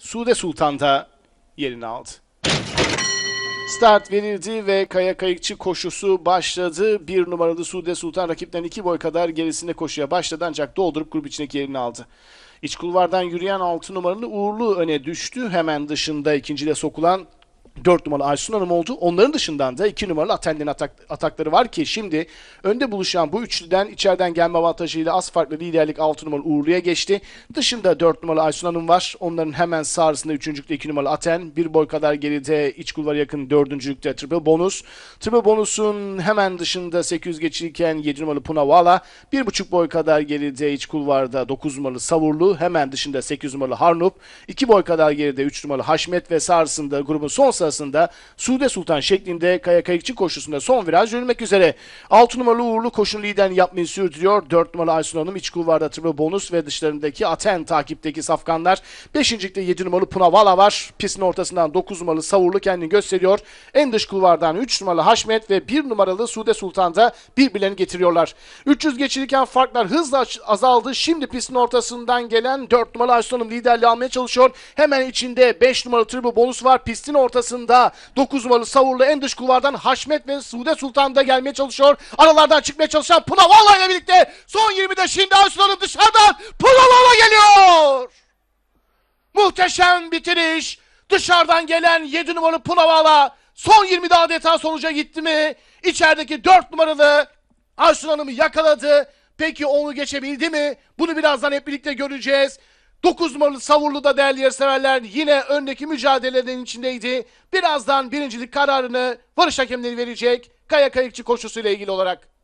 Sude Sultan da yerini aldı. Start verildi ve Kaya Kayıkçı koşusu başladı. 1 numaralı Sude Sultan rakipten 2 boy kadar gerisinde koşuya başladı ancak doldurup grup içindeki yerini aldı. İç kulvardan yürüyen 6 numaralı Uğurlu öne düştü. Hemen dışında ikincide sokulan 4 numaralı Aysun Hanım oldu. Onların dışından da 2 numaralı Aten'den atakları var ki şimdi önde buluşan bu üçlüden içeriden gelme avantajıyla az farklı liderlik 6 numaralı Uğurlu'ya geçti. Dışında 4 numaralı Aysun Hanım var. Onların hemen sağrısında 3. 2 numaralı Aten. Bir boy kadar geride iç kulvara yakın 4. Triple Bonus. Triple Bonus'un hemen dışında 800 geçilirken 7 numaralı Punavala. 1,5 boy kadar geride iç kulvarda 9 numaralı Savurlu. Hemen dışında 8 numaralı Harnup. 2 boy kadar geride 3 numaralı Haşmet ve sağrısında grubun son sırasında Sude Sultan şeklinde Kaya Kayıkçı koşusunda son viraj yürümek üzere. 6 numaralı Uğurlu koşunun liderini yapmayı sürdürüyor. 4 numaralı Aysun Hanım iç kulvarda Triple Bonus ve dışlarındaki Aten takipteki safkanlar. 5. 7 numaralı Punavala var. Pistin ortasından 9 numaralı Savurlu kendini gösteriyor. En dış kulvardan 3 numaralı Haşmet ve 1 numaralı Sude Sultan da birbirlerini getiriyorlar. 300 geçilirken farklar hızla azaldı. Şimdi pistin ortasından gelen 4 numaralı Aysun Hanım liderliği almaya çalışıyor. Hemen içinde 5 numaralı Triple Bonus var. Pistin ortasında 9 numaralı Savurlu en dış kulvardan Haşmet ve Sude Sultan da gelmeye çalışıyor. Aralardan çıkmaya çalışan Punavala ile birlikte son 20'de şimdi Aysun Hanım dışarıdan Punavala geliyor. Muhteşem bitiriş. Dışarıdan gelen 7 numaralı Punavala son 20'de adeta sonuca gitti mi? İçerideki 4 numaralı Aysun Hanım'ı yakaladı. Peki onu geçebildi mi? Bunu birazdan hep birlikte göreceğiz. 9 numaralı Savurlu da değerli yarışseverler yine öndeki mücadelelerin içindeydi. Birazdan birincilik kararını varış hakemleri verecek Kaya Kayıkçı koşusuyla ilgili olarak.